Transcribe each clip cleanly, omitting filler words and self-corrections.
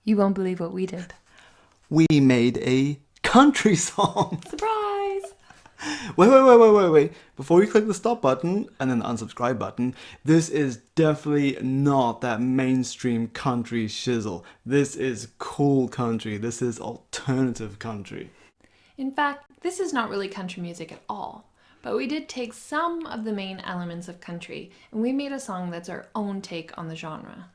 You won't believe what we did. We made a country song. Surprise! Wait. Before you click the stop button and then the unsubscribe button, this is definitely not that mainstream country shizzle. This is cool country. This is alternative country. In fact, this is not really country music at all. But we did take some of the main elements of country and we made a song that's our own take on the genre.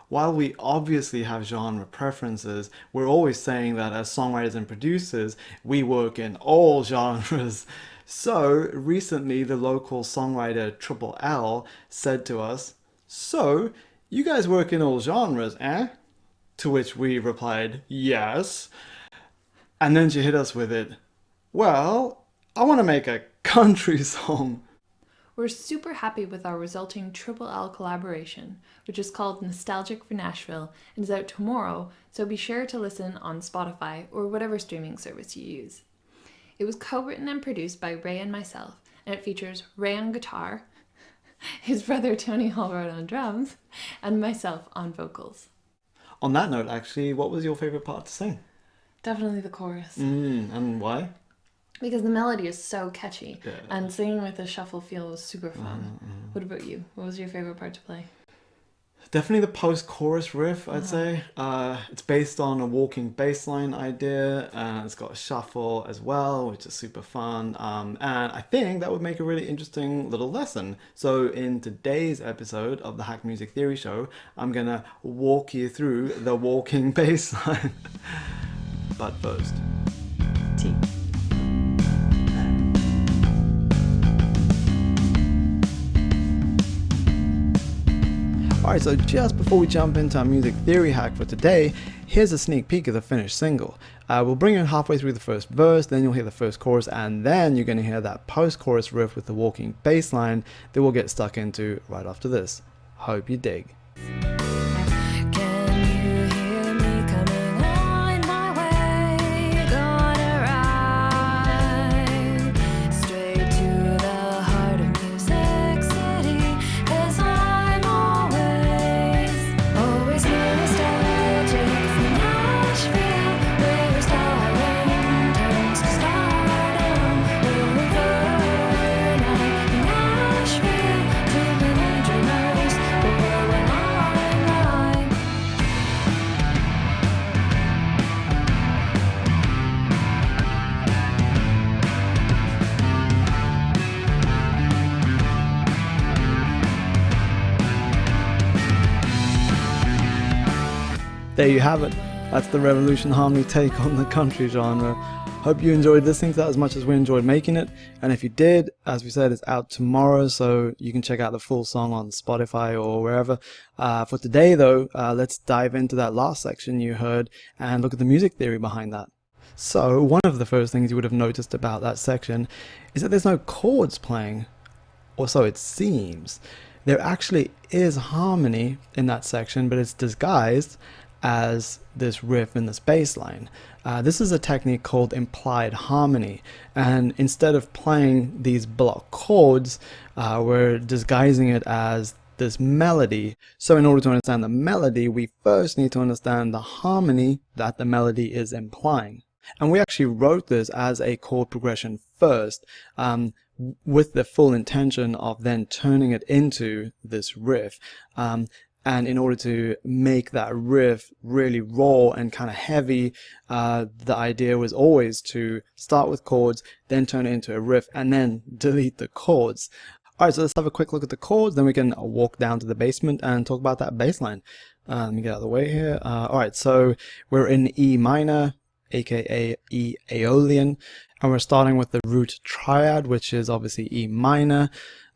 While we obviously have genre preferences, we're always saying that as songwriters and producers, we work in all genres. So recently, the local songwriter Triple L said to us, "So, you guys work in all genres, eh?" To which we replied, "Yes." And then she hit us with it, "Well, I want to make a country song." We're super happy with our resulting Triple L collaboration, which is called Nostalgic for Nashville and is out tomorrow, so be sure to listen on Spotify or whatever streaming service you use. It was co-written and produced by Ray and myself, and it features Ray on guitar, his brother Tony Hallroyd on drums, and myself on vocals. On that note, actually, what was your favorite part to sing? Definitely the chorus. And why? Because the melody is so catchy, and singing with a shuffle feel was super fun. What about you? What was your favorite part to play? Definitely the post-chorus riff, I'd say. It's based on a walking bass line idea, and it's got a shuffle as well, which is super fun. And I think that would make a really interesting little lesson. So in today's episode of the Hack Music Theory Show, I'm gonna walk you through the walking bass line. But first, Tea. Alright, so just before we jump into our music theory hack for today, here's a sneak peek of the finished single. We'll bring you halfway through the first verse, then you'll hear the first chorus, and then you're going to hear that post-chorus riff with the walking bass line that we'll get stuck into right after this. Hope you dig. There you have it. That's the Revolution Harmony take on the country genre. Hope you enjoyed listening to that as much as we enjoyed making it. And if you did, as we said, it's out tomorrow, so you can check out the full song on Spotify or wherever. For today, though, let's dive into that last section you heard and look at the music theory behind that. So one of the first things you would have noticed about that section is that there's no chords playing, or so it seems. There actually is harmony in that section, but it's disguised as this riff in this bass line. This is a technique called implied harmony, and instead of playing these block chords, we're disguising it as this melody. So in order to understand the melody, we first need to understand the harmony that the melody is implying. And we actually wrote this as a chord progression first, with the full intention of then turning it into this riff. And in order to make that riff really raw and kind of heavy, the idea was always to start with chords, then turn it into a riff, and then delete the chords. Alright, so let's have a quick look at the chords, then we can walk down to the basement and talk about that bass line. Let me get out of the way here. Alright, so we're in E minor, aka E Aeolian, and we're starting with the root triad, which is obviously E minor.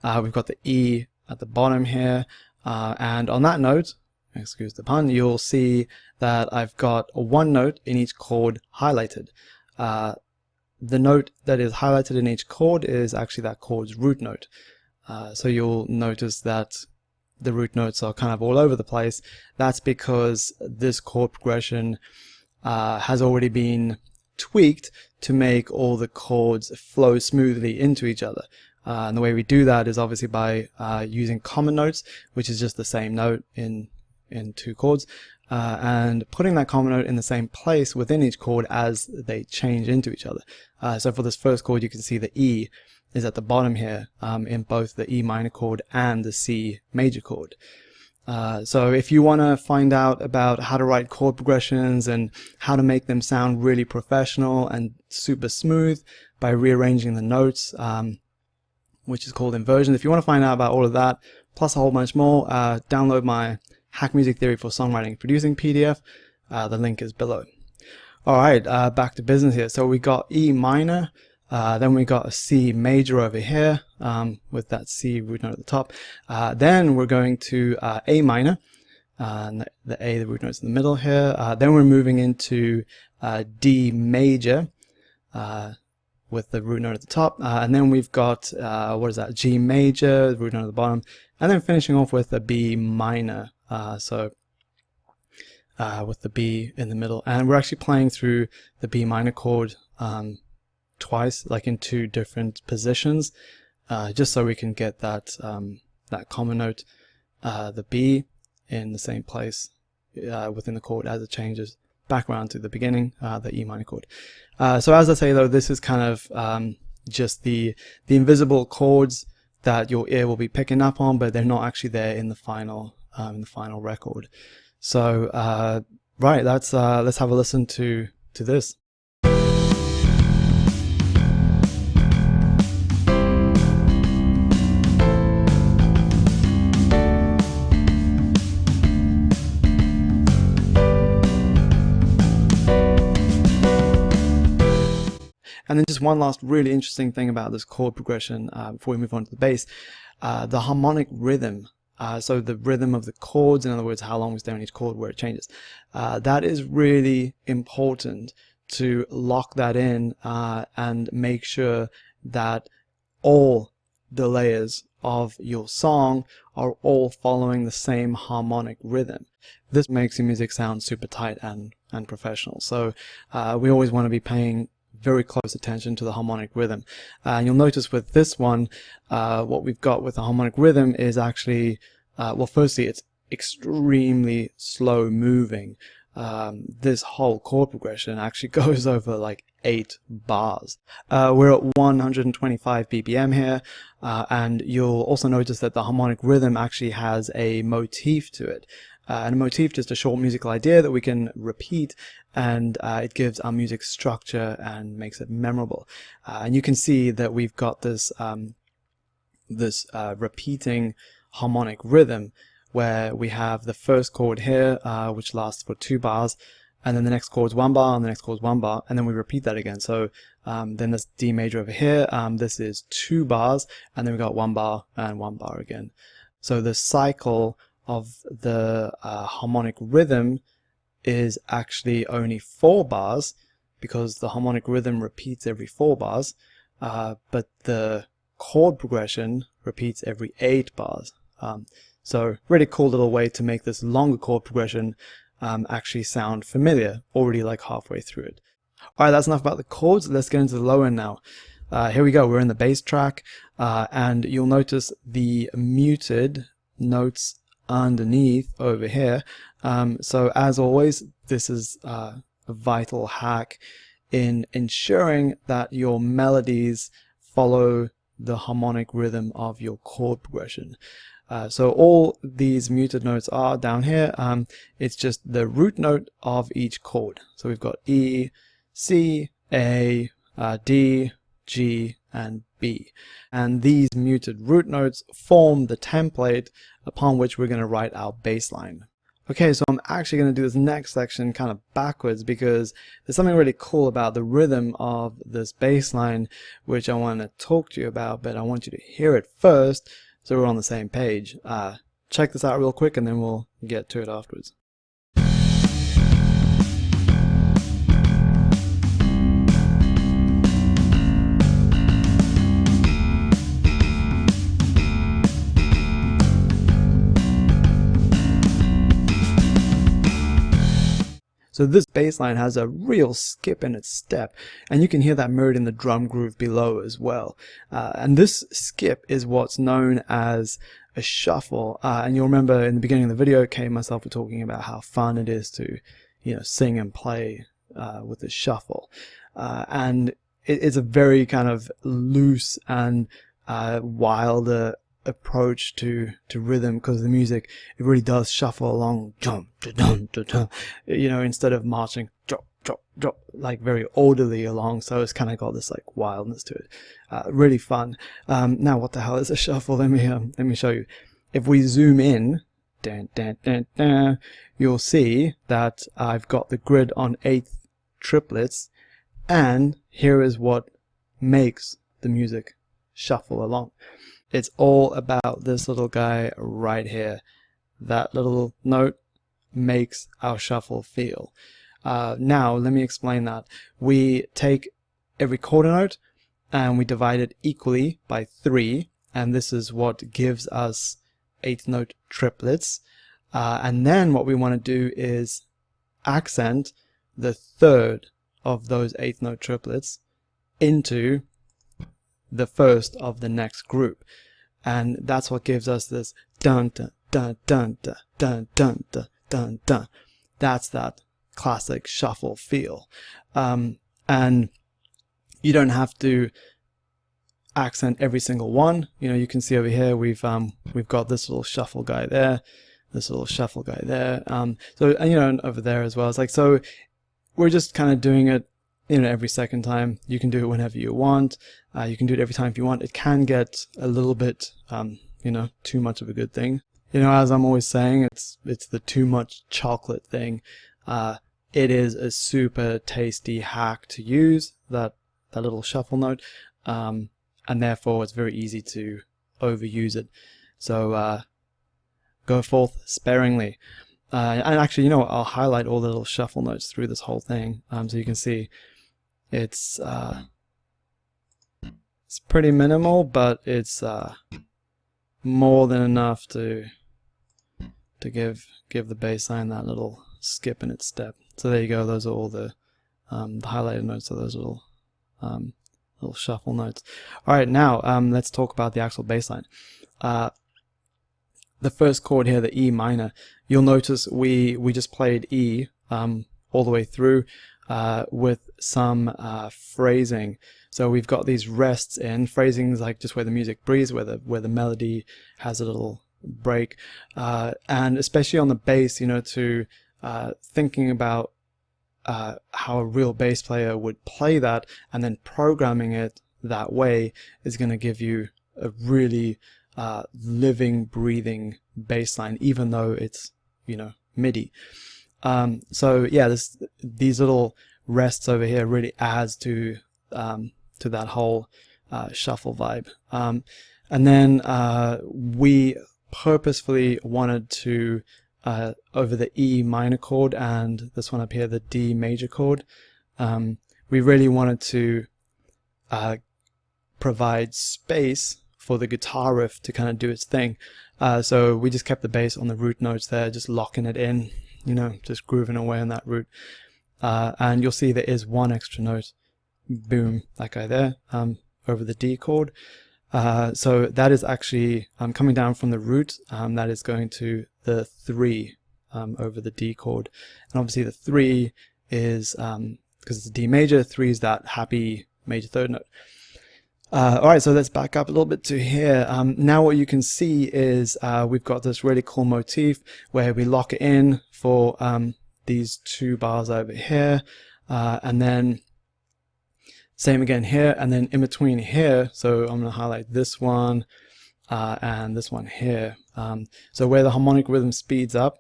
We've got the E at the bottom here. And on that note, excuse the pun, you'll see that I've got one note in each chord highlighted. The note that is highlighted in each chord is actually that chord's root note. So you'll notice that the root notes are kind of all over the place. That's because this chord progression has already been tweaked to make all the chords flow smoothly into each other. And the way we do that is obviously by using common notes, which is just the same note in in 2 chords, and putting that common note in the same place within each chord as they change into each other. So for this first chord, you can see the E is at the bottom here in both the E minor chord and the C major chord. So if you want to find out about how to write chord progressions and how to make them sound really professional and super smooth by rearranging the notes, which is called inversions, if you want to find out about all of that, plus a whole bunch more, download my Hack Music Theory for Songwriting and Producing PDF. The link is below. Alright, back to business here. So we got E minor, then we got a C major over here with that C root note at the top. Then we're going to A minor, and the A, the root note's in the middle here. Then we're moving into D major with the root note at the top. And then we've got, what is that, G major, the root note at the bottom. And then finishing off with a B minor. With the B in the middle. And we're actually playing through the B minor chord twice, like in 2 different positions, just so we can get that that common note, the B, in the same place within the chord as it changes back around to the beginning, the E minor chord. So as I say though, this is kind of just the invisible chords that your ear will be picking up on, but they're not actually there in the final record. So right, let's have a listen to this. And then just one last really interesting thing about this chord progression before we move on to the bass, the harmonic rhythm. So the rhythm of the chords, in other words, how long we stay on each chord where it changes. That is really important to lock that in and make sure that all the layers of your song are all following the same harmonic rhythm. This makes your music sound super tight and professional. So we always want to be paying very close attention to the harmonic rhythm. And you'll notice with this one, what we've got with the harmonic rhythm is actually, well, firstly, it's extremely slow moving. This whole chord progression actually goes over like 8 bars. We're at 125 BPM here, and you'll also notice that the harmonic rhythm actually has a motif to it. And a motif, just a short musical idea that we can repeat, and it gives our music structure and makes it memorable. And you can see that we've got this repeating harmonic rhythm where we have the first chord here, which lasts for 2 bars, and then the next chord's 1 bar, and the next chord's 1 bar, and then we repeat that again. So then this D major over here, this is 2 bars, and then we got 1 bar and 1 bar again. So the cycle of the harmonic rhythm is actually only 4 bars, because the harmonic rhythm repeats every 4 bars, but the chord progression repeats every 8 bars. So really cool little way to make this longer chord progression actually sound familiar, already like halfway through it. Alright, that's enough about the chords. Let's get into the low end now. Here we go, we're in the bass track, and you'll notice the muted notes underneath over here. So as always, this is a vital hack in ensuring that your melodies follow the harmonic rhythm of your chord progression. So all these muted notes are down here. It's just the root note of each chord. So we've got E, C, A, D, G, and B. And these muted root notes form the template upon which we're going to write our bass line. Okay, so I'm actually going to do this next section kind of backwards, because there's something really cool about the rhythm of this bass line which I want to talk to you about, but I want you to hear it first so we're on the same page. Check this out real quick and then we'll get to it afterwards. So this bass line has a real skip in its step, and you can hear that mirrored in the drum groove below as well. And this skip is what's known as a shuffle. And you'll remember in the beginning of the video, Kay and myself were talking about how fun it is to, sing and play with a shuffle. And it's a very kind of loose and wilder approach to rhythm, because the music, it really does shuffle along, instead of marching drop drop drop, like very orderly along. So it's kind of got this like wildness to it. Really fun. Now what the hell is a shuffle? Let me show you. If we zoom in, you'll see that I've got the grid on 8th triplets, and here is what makes the music shuffle along. It's all about this little guy right here. That little note makes our shuffle feel. Now let me explain that. We take every quarter note and we divide it equally by 3, and this is what gives us 8th note triplets. And then what we want to do is accent the third of those 8th note triplets into the first of the next group, and that's what gives us this dun dun dun dun dun dun dun dun dun dun. That's that classic shuffle feel. And you don't have to accent every single one. You can see over here we've got this little shuffle guy there, this little shuffle guy there. So and over there as well. It's like, so we're just kind of doing it every second time. You can do it whenever you want. You can do it every time if you want. It can get a little bit, too much of a good thing. As I'm always saying, it's the too much chocolate thing. It is a super tasty hack to use, that little shuffle note, and therefore it's very easy to overuse it. So go forth sparingly. And actually, I'll highlight all the little shuffle notes through this whole thing, so you can see it's pretty minimal, but it's more than enough to give the bass line that little skip in its step. So there you go. Those are all the highlighted notes. So those little shuffle notes. All right, now let's talk about the actual bass line. The first chord here, the E minor, you'll notice we just played E all the way through with some phrasing. So we've got these rests in. Phrasing is like just where the music breathes, where the melody has a little break, and especially on the bass, to thinking about how a real bass player would play that and then programming it that way is going to give you a really living, breathing bass line, even though it's MIDI. So yeah, these little rests over here really adds to that whole shuffle vibe. And then we purposefully wanted to over the E minor chord and this one up here, the D major chord, we really wanted to provide space for the guitar riff to kind of do its thing. So we just kept the bass on the root notes there, just locking it in, just grooving away on that root. And you'll see there is one extra note, boom, that guy there, over the D chord. So that is actually coming down from the root, that is going to the 3 over the D chord. And obviously the 3 is, because it's a D major, 3 is that happy major third note. Alright, so let's back up a little bit to here. Now what you can see is we've got this really cool motif where we lock it in for these 2 bars over here, and then same again here, and then in between here, so I'm going to highlight this one and this one here. So where the harmonic rhythm speeds up,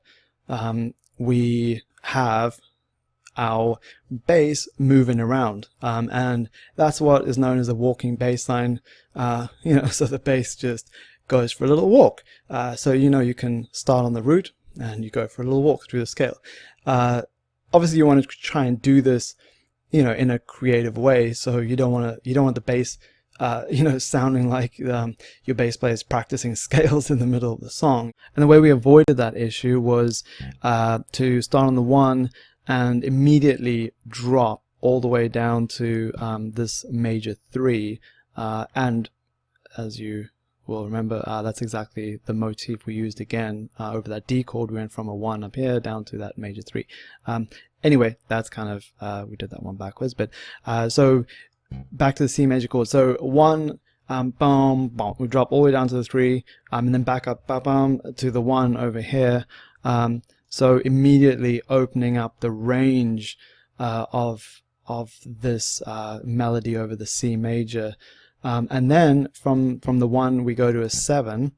we have our bass moving around, and that's what is known as a walking bass line. So the bass just goes for a little walk. So you can start on the root and you go for a little walk through the scale. Obviously you want to try and do this in a creative way, so you don't want the bass sounding like your bass player is practicing scales in the middle of the song. And the way we avoided that issue was to start on the 1 and immediately drop all the way down to this major 3, and as you will remember, that's exactly the motif we used again over that D chord. We went from a 1 up here down to that major 3. Anyway, that's kind of, we did that one backwards, but so back to the C major chord. So 1, bum, bum, we drop all the way down to the 3, and then back up, bum, bum, to the 1 over here. So immediately opening up the range of this melody over the C major. And then from the 1 we go to a 7,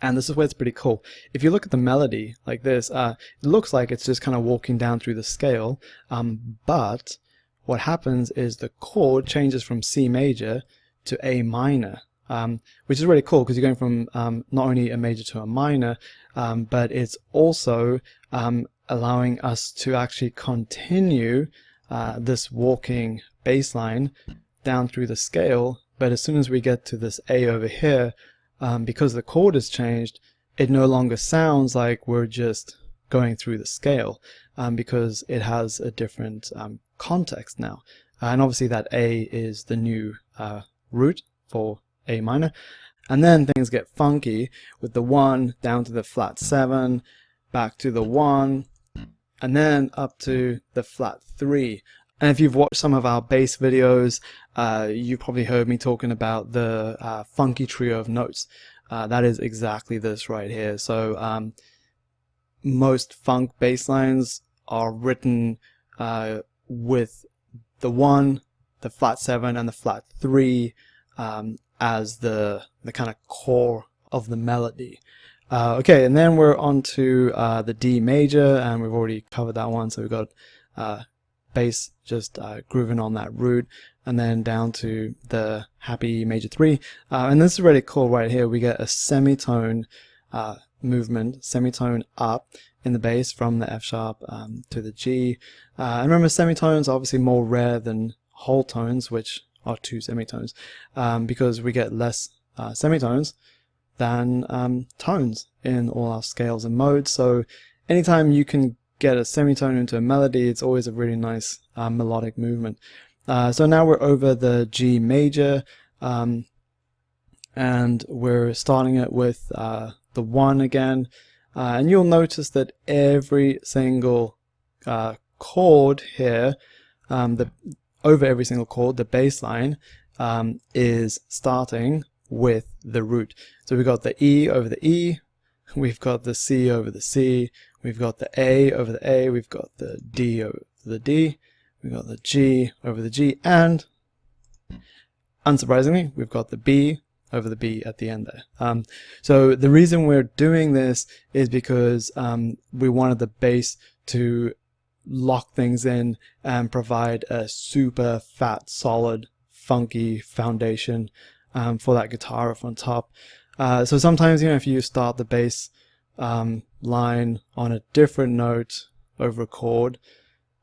and this is where it's pretty cool. If you look at the melody like this, it looks like it's just kind of walking down through the scale, but what happens is the chord changes from C major to A minor, which is really cool because you're going from not only a major to a minor, but it's also allowing us to actually continue this walking bass line down through the scale. But as soon as we get to this A over here, because the chord has changed, it no longer sounds like we're just going through the scale, because it has a different context now. And obviously that A is the new root for A minor. And then things get funky with the 1 down to the flat 7, back to the 1, and then up to the flat 3. And if you've watched some of our bass videos, you probably heard me talking about the funky trio of notes. That is exactly this right here. So most funk bass lines are written with the 1, the flat 7, and the flat 3 as the kind of core of the melody. Okay, and then we're on to the D major, and we've already covered that one. So we've got bass just grooving on that root, and then down to the happy major 3. And this is really cool right here. We get a semitone movement, semitone up in the bass from the F sharp to the G. And remember, semitones are obviously more rare than whole tones, which are 2 semitones, because we get less semitones than tones in all our scales and modes. So anytime you can get a semitone into a melody, it's always a really nice melodic movement. So now we're over the G major, and we're starting it with the 1 again, and you'll notice that every single chord here, over every single chord, the bass line is starting with the root. So we've got the E over the E, we've got the C over the C, we've got the A over the A, we've got the D over the D, we've got the G over the G, and unsurprisingly, we've got the B over the B at the end there. So the reason we're doing this is because we wanted the bass to lock things in and provide a super fat, solid, funky foundation for that guitar riff on top. So sometimes, you know, if you start the bass line on a different note over a chord,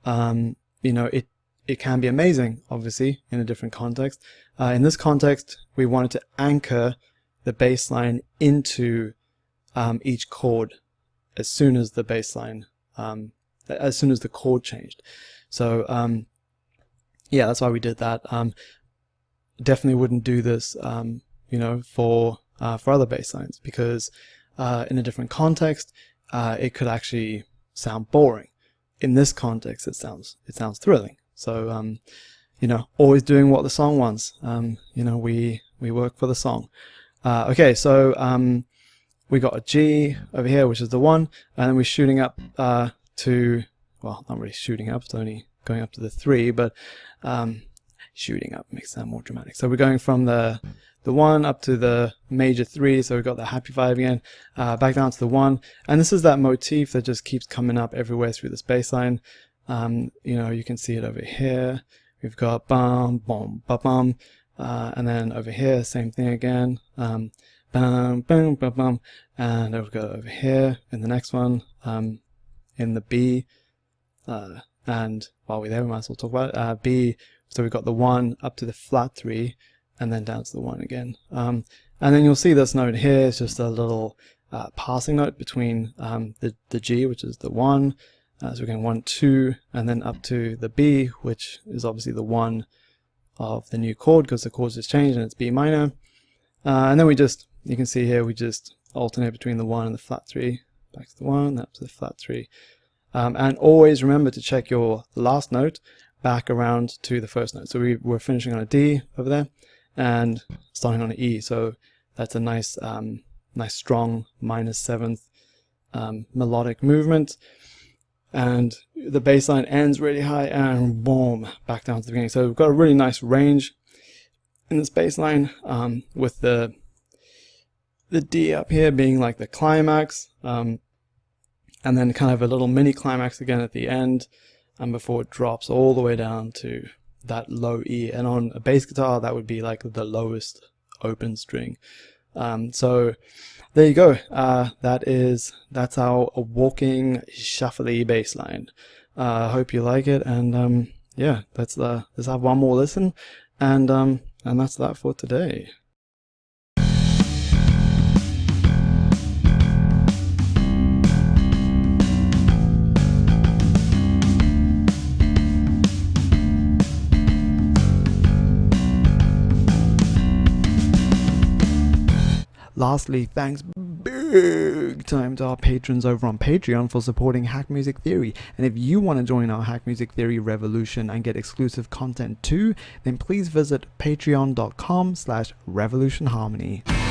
you know, it can be amazing, obviously, in a different context. In this context, we wanted to anchor the bass line into each chord as soon as the bass line, as soon as the chord changed. So yeah, that's why we did that. Definitely wouldn't do this, you know, for other bass lines, because in a different context, it could actually sound boring. In this context, it sounds thrilling. So you know, always doing what the song wants. You know, we work for the song. Okay, so we got a G over here, which is the 1, and then we're shooting up to, well, not really shooting up, it's only going up to the 3, but shooting up makes that more dramatic. So we're going from the 1 up to the major 3, so we've got the happy 5 again, back down to the 1, and this is that motif that just keeps coming up everywhere through this bass line. You know, you can see it over here. We've got bum, bum, ba bum, and then over here, same thing again, bum, bum, bum, bum, and we've got over here in the next one, in the B, and while we're there, we might as well talk about B. So we've got the 1 up to the flat 3, and then down to the 1 again. And then you'll see this note here is just a little passing note between the G, which is the 1. So we're going 1, 2, and then up to the B, which is obviously the 1 of the new chord because the chords just changed and it's B minor. And then you can see here, we just alternate between the 1 and the flat 3, back to the 1, up to the flat 3. And always remember to check your last note back around to the first note. So we're finishing on a D over there and starting on an E. So that's a nice strong minor 7th melodic movement. And the bass line ends really high and boom, back down to the beginning. So we've got a really nice range in this bass line, with the D up here being like the climax, and then kind of a little mini climax again at the end, and before it drops all the way down to that low E. And on a bass guitar, that would be like the lowest open string. So there you go. That's our walking shuffly bass line. I hope you like it, and yeah, let's have one more listen, and that's that for today. Lastly, thanks big time to our patrons over on Patreon for supporting Hack Music Theory. And if you want to join our Hack Music Theory revolution and get exclusive content too, then please visit patreon.com/revolutionharmony.